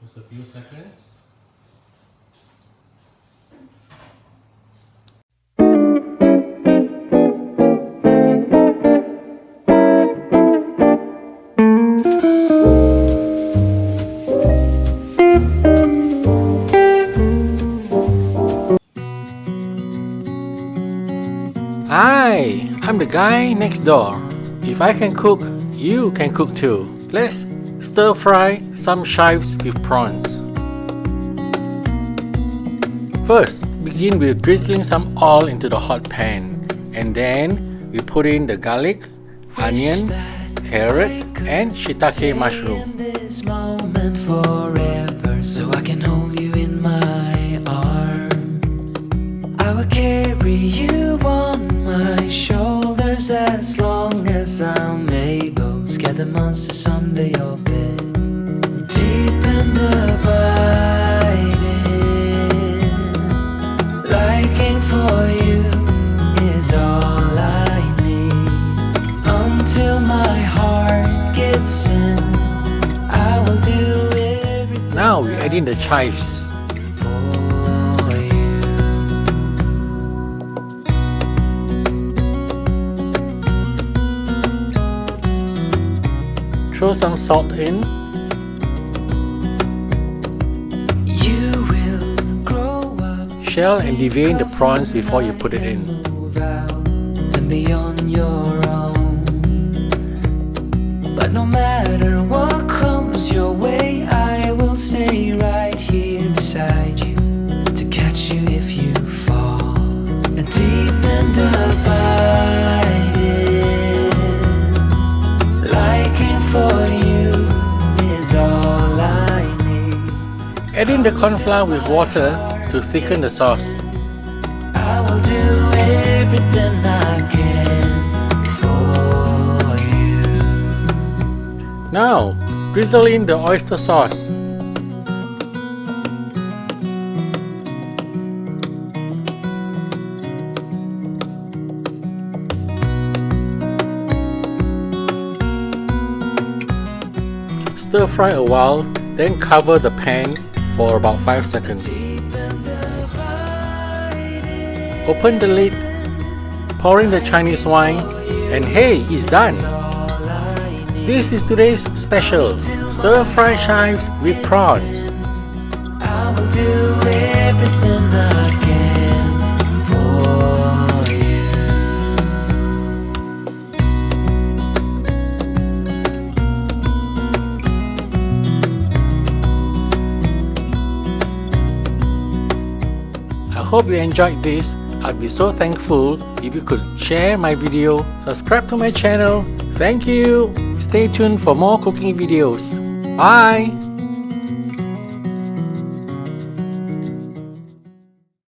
Just a few seconds. Hi, I'm the guy next door. If I can cook, you can cook too. Let's stir fry some chives with prawns. First, begin with drizzling some oil into the hot pan, and then we put in the garlic, onion, carrot, and shiitake mushroom. This moment forever, so I can hold you in my arms. I will carry you on my shoulders as long as I'm able. Scare the monsters under your bed. Deep and abiding, liking for you is all I need. Until my heart gives in, I will do everything. Now we add in the chives. Throw some salt in. You will grow up. Shell and devein the prawns before you put it in. Move out and be on your own. But no matter what comes your way, I will stay right here beside you to catch you if you fall. And deep and abiding, liking for you is all I need. Add in the corn flour with water to thicken the sauce. I will do everything I can for you. Now, drizzle in the oyster sauce. Stir fry a while, then cover the pan for about 5 seconds. Open the lid, pour in the Chinese wine, and hey, it's done! This is today's special, stir fry chives with prawns. I will do everything I can for you. I hope you enjoyed this. I'd be so thankful if you could share my video, subscribe to my channel. Thank you. Stay tuned for more cooking videos. Bye.